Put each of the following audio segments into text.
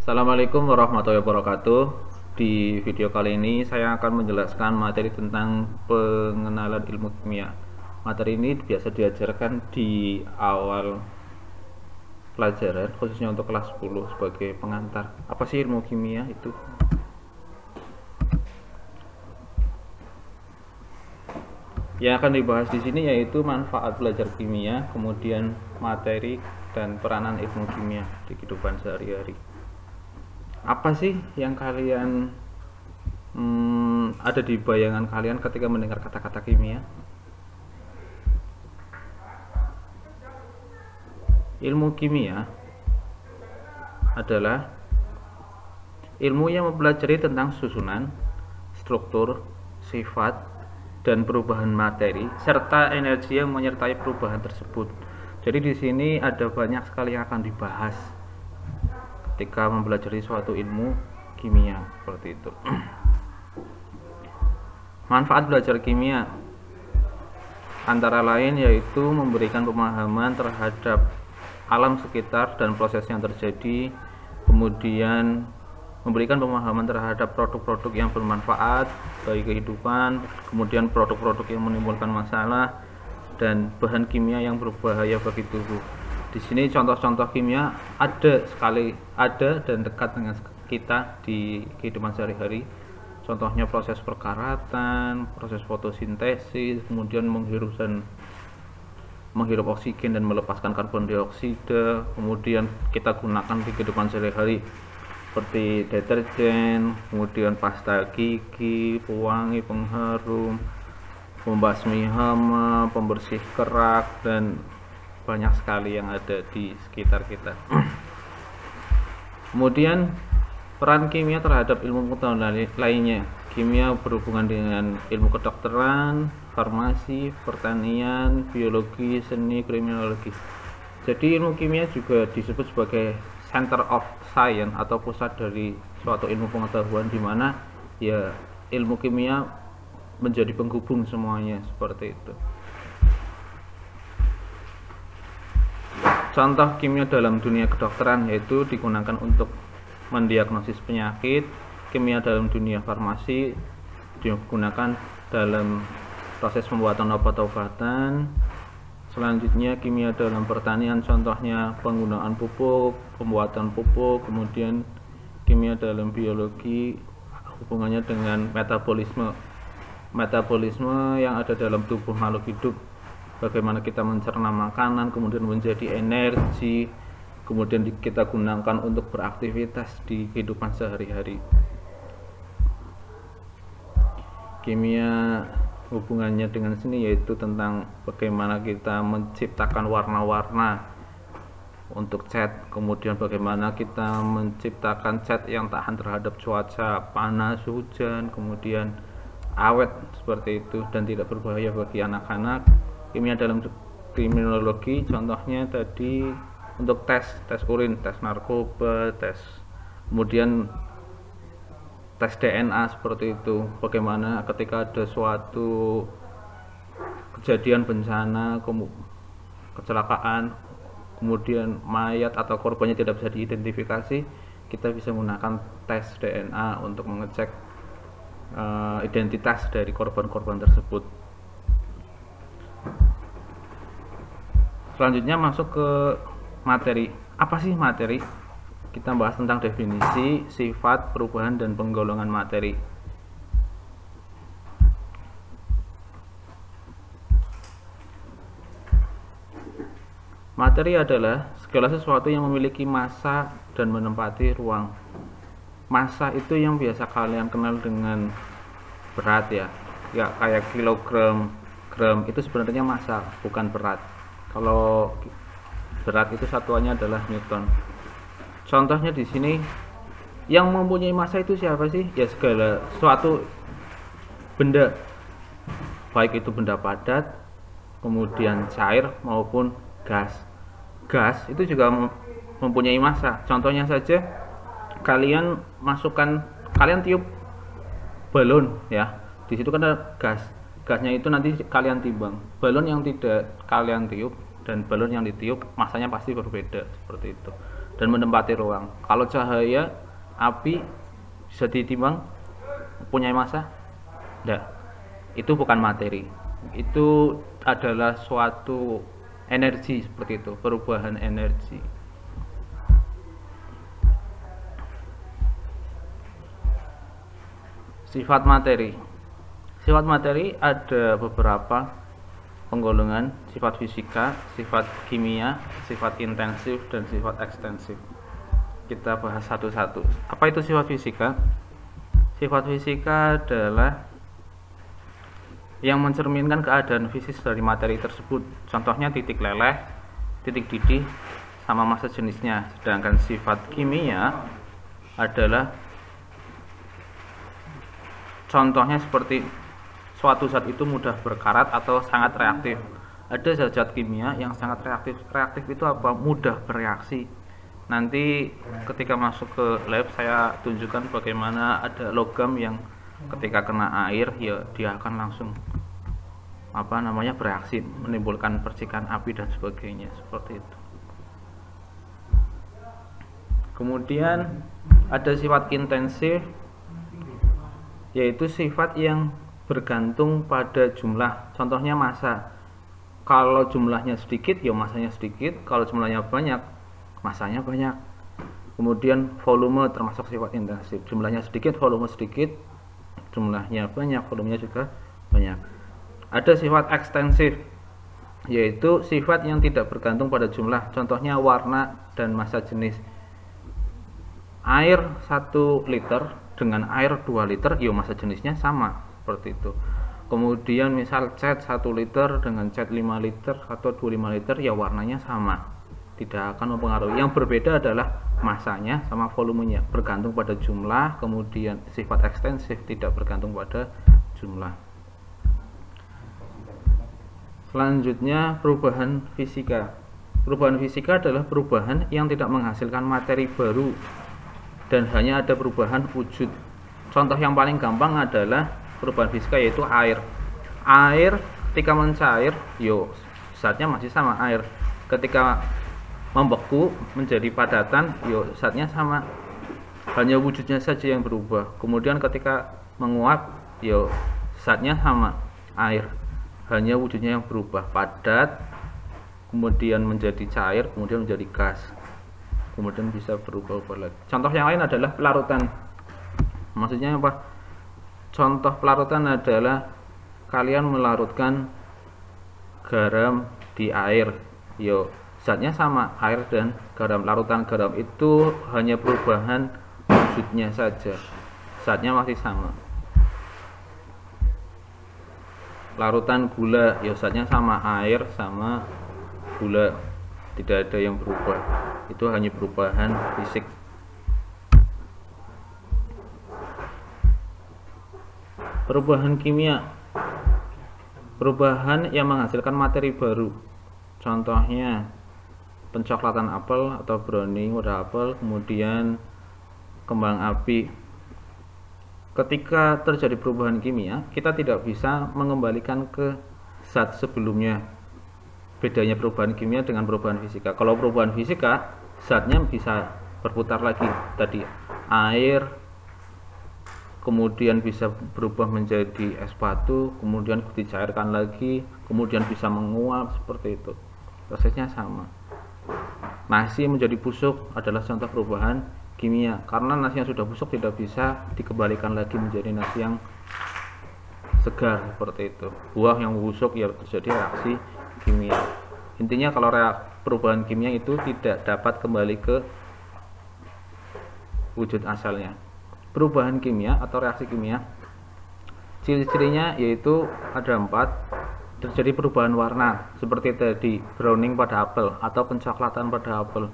Assalamualaikum warahmatullahi wabarakatuh. Di video kali ini saya akan menjelaskan materi tentang pengenalan ilmu kimia. Materi ini biasa diajarkan di awal pelajaran, khususnya untuk kelas 10 sebagai pengantar. Apa sih ilmu kimia itu? Yang akan dibahas di sini yaitu manfaat belajar kimia, kemudian materi dan peranan ilmu kimia di kehidupan sehari-hari. Apa sih yang kalian ada di bayangan kalian ketika mendengar kata-kata kimia? Ilmu kimia adalah ilmu yang mempelajari tentang susunan, struktur, sifat, dan perubahan materi serta energi yang menyertai perubahan tersebut. Jadi di sini ada banyak sekali yang akan dibahas ketika mempelajari suatu ilmu kimia seperti itu. Manfaat belajar kimia antara lain yaitu memberikan pemahaman terhadap alam sekitar dan proses yang terjadi, kemudian memberikan pemahaman terhadap produk-produk yang bermanfaat bagi kehidupan, kemudian produk-produk yang menimbulkan masalah, dan bahan kimia yang berbahaya bagi tubuh. Di sini contoh-contoh kimia ada dan dekat dengan kita di kehidupan sehari-hari. Contohnya proses perkaratan, proses fotosintesis, kemudian menghirup oksigen dan melepaskan karbon dioksida, kemudian kita gunakan di kehidupan sehari-hari seperti deterjen, kemudian pasta gigi, pewangi, pengharum, pembasmi hama, pembersih kerak, dan banyak sekali yang ada di sekitar kita. Kemudian peran kimia terhadap ilmu pengetahuan lainnya. Kimia berhubungan dengan ilmu kedokteran, farmasi, pertanian, biologi, seni, kriminologi. Jadi ilmu kimia juga disebut sebagai center of science atau pusat dari suatu ilmu pengetahuan, di mana ya ilmu kimia menjadi penghubung semuanya seperti itu. Contoh kimia dalam dunia kedokteran yaitu digunakan untuk mendiagnosis penyakit. Kimia dalam dunia farmasi digunakan dalam proses pembuatan obat-obatan. Selanjutnya kimia dalam pertanian, contohnya penggunaan pupuk, pembuatan pupuk. Kemudian kimia dalam biologi hubungannya dengan metabolisme yang ada dalam tubuh makhluk hidup, bagaimana kita mencerna makanan, kemudian menjadi energi, kemudian kita gunakan untuk beraktivitas di kehidupan sehari-hari. Kimia hubungannya dengan seni yaitu tentang bagaimana kita menciptakan warna-warna untuk cat, kemudian bagaimana kita menciptakan cat yang tahan terhadap cuaca panas, hujan, kemudian awet seperti itu dan tidak berbahaya bagi anak-anak. Kimia dalam kriminologi contohnya tadi untuk tes urin, tes narkoba, kemudian tes DNA seperti itu. Bagaimana ketika ada suatu kejadian bencana, kecelakaan, kemudian mayat atau korbannya tidak bisa diidentifikasi, kita bisa menggunakan tes DNA untuk mengecek identitas dari korban-korban tersebut. Selanjutnya masuk ke materi. Apa sih materi? Kita bahas tentang definisi, sifat, perubahan, dan penggolongan materi. Materi adalah segala sesuatu yang memiliki massa dan menempati ruang. Massa itu yang biasa kalian kenal dengan berat ya kayak kilogram, gram, itu sebenarnya massa, bukan berat. Kalau berat itu satuannya adalah newton. Contohnya di sini yang mempunyai massa itu siapa sih? Ya segala suatu benda, baik itu benda padat, kemudian cair maupun gas. Gas itu juga mempunyai massa. Contohnya saja kalian tiup balon ya. Di situ kan ada gas. Gasnya itu nanti kalian timbang. Balon yang tidak kalian tiup dan balon yang ditiup massanya pasti berbeda seperti itu. dan menempati ruang. Kalau cahaya, api bisa ditimbang, punya massa? Tidak. Itu bukan materi. Itu adalah suatu energi seperti itu, perubahan energi. Sifat materi. Sifat materi ada beberapa penggolongan: sifat fisika, sifat kimia, sifat intensif, dan sifat ekstensif. Kita bahas satu-satu. Apa itu sifat fisika? Sifat fisika adalah yang mencerminkan keadaan fisik dari materi tersebut. Contohnya titik leleh, titik didih, sama massa jenisnya. Sedangkan sifat kimia adalah contohnya seperti suatu zat itu mudah berkarat atau sangat reaktif. Ada zat-zat kimia yang sangat reaktif. Reaktif itu apa? Mudah bereaksi. Nanti ketika masuk ke lab saya tunjukkan bagaimana ada logam yang ketika kena air ya dia akan langsung bereaksi, menimbulkan percikan api dan sebagainya, seperti itu. Kemudian ada sifat intensif, yaitu sifat yang bergantung pada jumlah. Contohnya massa. Kalau jumlahnya sedikit ya massanya sedikit, kalau jumlahnya banyak massanya banyak. Kemudian volume termasuk sifat intensif. Jumlahnya sedikit, volume sedikit. Jumlahnya banyak, volumenya juga banyak. Ada sifat ekstensif, yaitu sifat yang tidak bergantung pada jumlah. Contohnya warna dan massa jenis. Air 1 liter dengan air 2 liter, ya massa jenisnya sama, seperti itu. Kemudian misal cat 1 liter dengan cat 5 liter atau 25 liter, ya warnanya sama, tidak akan mempengaruhi. Yang berbeda adalah massanya sama volumenya, bergantung pada jumlah. Kemudian sifat ekstensif tidak bergantung pada jumlah. Selanjutnya perubahan fisika. Perubahan fisika adalah perubahan yang tidak menghasilkan materi baru dan hanya ada perubahan wujud. Contoh yang paling gampang adalah perubahan fisika, yaitu air. Air ketika mencair, zatnya masih sama air. Ketika membeku menjadi padatan, zatnya sama, hanya wujudnya saja yang berubah. Kemudian ketika menguap, zatnya sama air, hanya wujudnya yang berubah, padat, kemudian menjadi cair, kemudian menjadi gas, kemudian bisa berubah-ubah lagi. Contoh yang lain adalah pelarutan. Maksudnya apa? Contoh pelarutan adalah kalian melarutkan garam di air, zatnya sama, air dan garam. Larutan garam itu hanya perubahan wujudnya saja, zatnya masih sama. Larutan gula, zatnya sama, air sama gula, tidak ada yang berubah. Itu hanya perubahan fisik. Perubahan kimia, perubahan yang menghasilkan materi baru. Contohnya pencoklatan apel atau browning pada apel, kemudian kembang api. Ketika terjadi perubahan kimia, kita tidak bisa mengembalikan ke zat sebelumnya. Bedanya perubahan kimia dengan perubahan fisika. Kalau perubahan fisika, zatnya bisa berputar lagi. Tadi air, kemudian bisa berubah menjadi es batu, kemudian dicairkan lagi, kemudian bisa menguap, seperti itu. Prosesnya sama. Nasi menjadi busuk adalah contoh perubahan kimia, karena nasi yang sudah busuk tidak bisa dikembalikan lagi menjadi nasi yang segar, seperti itu. Buah yang busuk ya terjadi reaksi kimia. Intinya kalau perubahan kimia itu tidak dapat kembali ke wujud asalnya. Perubahan kimia atau reaksi kimia, ciri-cirinya yaitu ada 4. Terjadi perubahan warna seperti tadi browning pada apel atau pencoklatan pada apel.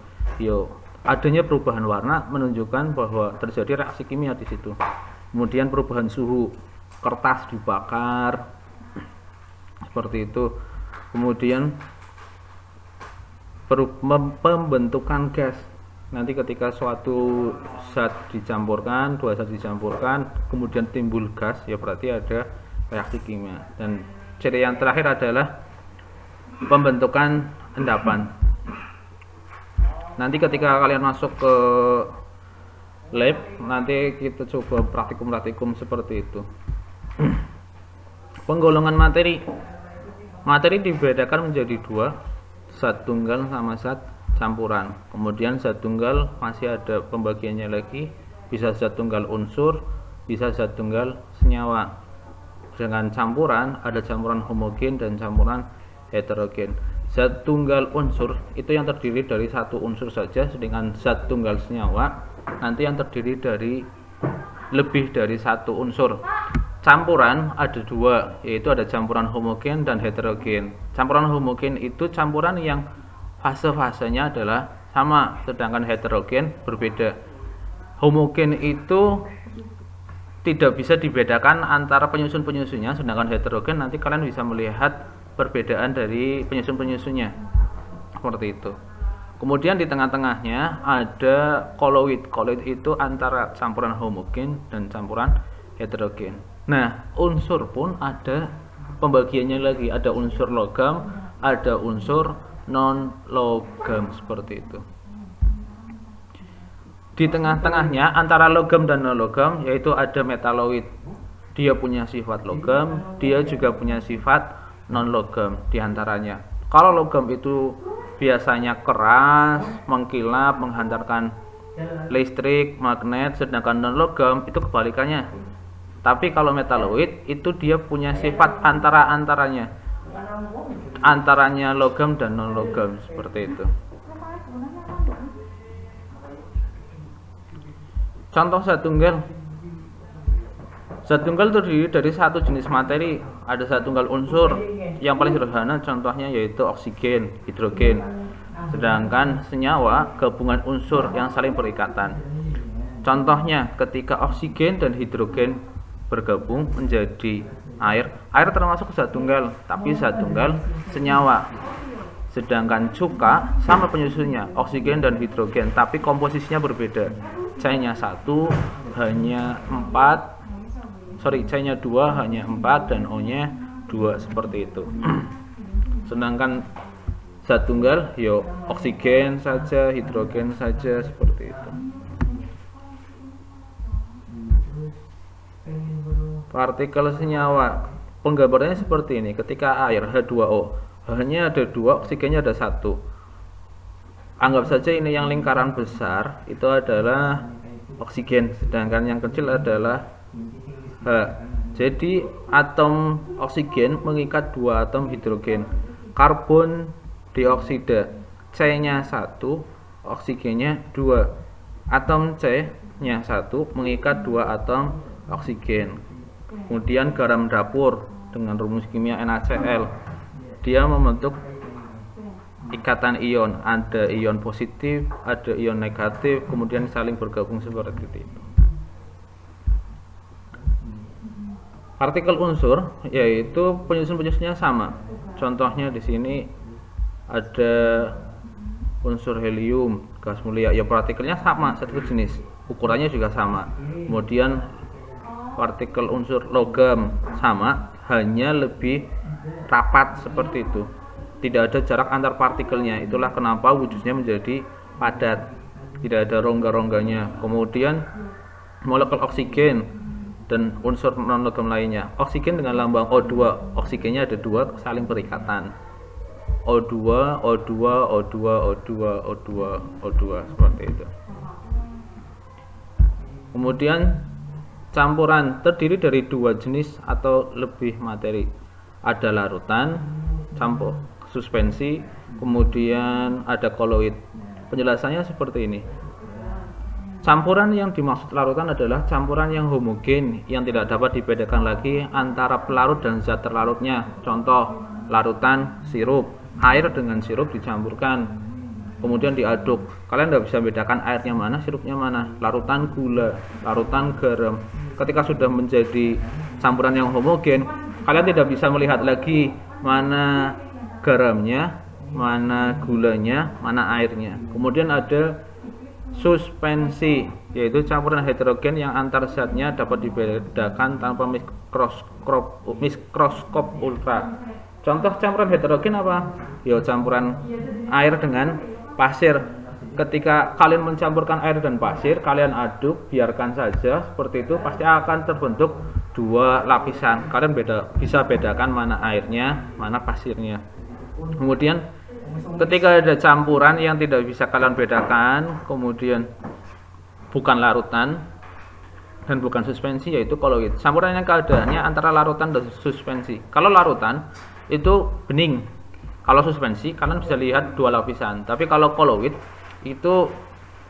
Adanya perubahan warna menunjukkan bahwa terjadi reaksi kimia di situ. Kemudian perubahan suhu, kertas dibakar, seperti itu. Kemudian pembentukan gas. Nanti ketika suatu zat dicampurkan, 2 zat dicampurkan, kemudian timbul gas, ya berarti ada reaksi kimia. Dan ciri yang terakhir adalah pembentukan endapan. Nanti ketika kalian masuk ke lab, nanti kita coba praktikum seperti itu. Penggolongan materi dibedakan menjadi dua, zat tunggal sama zat campuran. Kemudian zat tunggal masih ada pembagiannya lagi, bisa zat tunggal unsur, bisa zat tunggal senyawa. Dengan campuran ada campuran homogen dan campuran heterogen. Zat tunggal unsur itu yang terdiri dari satu unsur saja, sedangkan zat tunggal senyawa nanti yang terdiri dari lebih dari satu unsur. Campuran ada dua, yaitu ada campuran homogen dan heterogen. Campuran homogen itu campuran yang fase-fasenya adalah sama, sedangkan heterogen berbeda. Homogen itu tidak bisa dibedakan antara penyusun-penyusunnya, sedangkan heterogen nanti kalian bisa melihat perbedaan dari penyusun-penyusunnya seperti itu. Kemudian di tengah-tengahnya ada koloid. Koloid itu antara campuran homogen dan campuran heterogen. Nah, unsur pun ada pembagiannya lagi, ada unsur logam, ada unsur non logam seperti itu. Di tengah-tengahnya antara logam dan non logam yaitu ada metaloid. Dia punya sifat logam, dia juga punya sifat non logam diantaranya. Kalau logam itu biasanya keras, mengkilap, menghantarkan listrik, magnet, sedangkan non logam itu kebalikannya. Tapi kalau metaloid itu dia punya sifat antaranya logam dan non logam seperti itu. Contoh zat tunggal. Zat tunggal terdiri dari satu jenis materi, ada zat tunggal unsur. Yang paling sederhana contohnya yaitu oksigen, hidrogen. Sedangkan senyawa gabungan unsur yang saling berikatan. Contohnya ketika oksigen dan hidrogen bergabung menjadi air termasuk zat tunggal, tapi zat tunggal senyawa. Sedangkan cuka sama penyusunnya, oksigen dan hidrogen, tapi komposisinya berbeda. C-nya 1 hanya 4, C-nya 2 hanya 4 dan O-nya 2 seperti itu. Sedangkan zat tunggal yo oksigen saja, hidrogen saja seperti itu. Partikel senyawa penggambarannya seperti ini. Ketika air H2O, H-nya ada 2, oksigennya ada 1. Anggap saja ini yang lingkaran besar itu adalah oksigen, sedangkan yang kecil adalah H. Jadi atom oksigen mengikat 2 atom hidrogen. Karbon dioksida, C-nya 1, oksigennya 2. Atom C-nya 1 mengikat 2 atom oksigen. Kemudian garam dapur dengan rumus kimia NaCl, dia membentuk ikatan ion, ada ion positif, ada ion negatif, kemudian saling bergabung seperti itu. Partikel unsur yaitu penyusun-penyusunnya sama. Contohnya di sini ada unsur helium, gas mulia, ya partikelnya sama, satu jenis, ukurannya juga sama. Kemudian partikel unsur logam sama, hanya lebih rapat seperti itu. Tidak ada jarak antar partikelnya, itulah kenapa wujudnya menjadi padat, tidak ada rongga-rongganya. Kemudian molekul oksigen dan unsur non logam lainnya. Oksigen dengan lambang O2, oksigennya ada 2 saling berikatan. O2, O2, O2, O2, O2, O2 seperti itu. Kemudian campuran terdiri dari 2 jenis atau lebih materi. Ada larutan, campur, suspensi, kemudian ada koloid. Penjelasannya seperti ini. Campuran yang dimaksud larutan adalah campuran yang homogen, yang tidak dapat dibedakan lagi antara pelarut dan zat terlarutnya. Contoh, larutan sirup, air dengan sirup dicampurkan, kemudian diaduk. Kalian tidak bisa bedakan airnya mana, sirupnya mana. Larutan gula, larutan garam. Ketika sudah menjadi campuran yang homogen, kalian tidak bisa melihat lagi mana garamnya, mana gulanya, mana airnya. Kemudian ada suspensi, yaitu campuran heterogen yang antar zatnya dapat dibedakan tanpa mikroskop ultra. Contoh campuran heterogen apa? Ya campuran air dengan pasir. ketika kalian mencampurkan air dan pasir, kalian aduk, biarkan saja seperti itu, pasti akan terbentuk dua lapisan. Kalian bisa bedakan mana airnya, mana pasirnya. Kemudian ketika ada campuran yang tidak bisa kalian bedakan, kemudian bukan larutan dan bukan suspensi, yaitu koloid. Campuran yang keadaannya antara larutan dan suspensi. Kalau larutan itu bening, kalau suspensi kalian bisa lihat dua lapisan. Tapi kalau koloid itu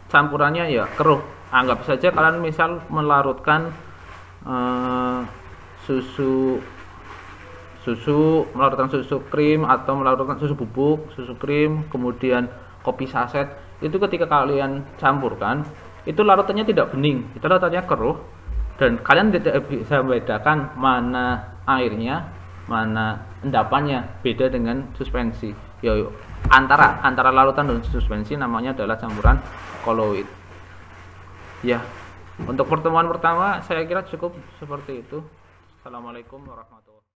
campurannya ya keruh. Anggap saja kalian misal melarutkan melarutkan susu krim atau melarutkan susu bubuk, susu krim, kemudian kopi saset. Itu ketika kalian campurkan, itu larutannya tidak bening, itu larutannya keruh, dan kalian tidak bisa membedakan mana airnya, mana endapannya. Beda dengan suspensi. Antara larutan dan suspensi namanya adalah campuran koloid. Ya, untuk pertemuan pertama saya kira cukup seperti itu. Assalamualaikum warahmatullahi wabarakatuh.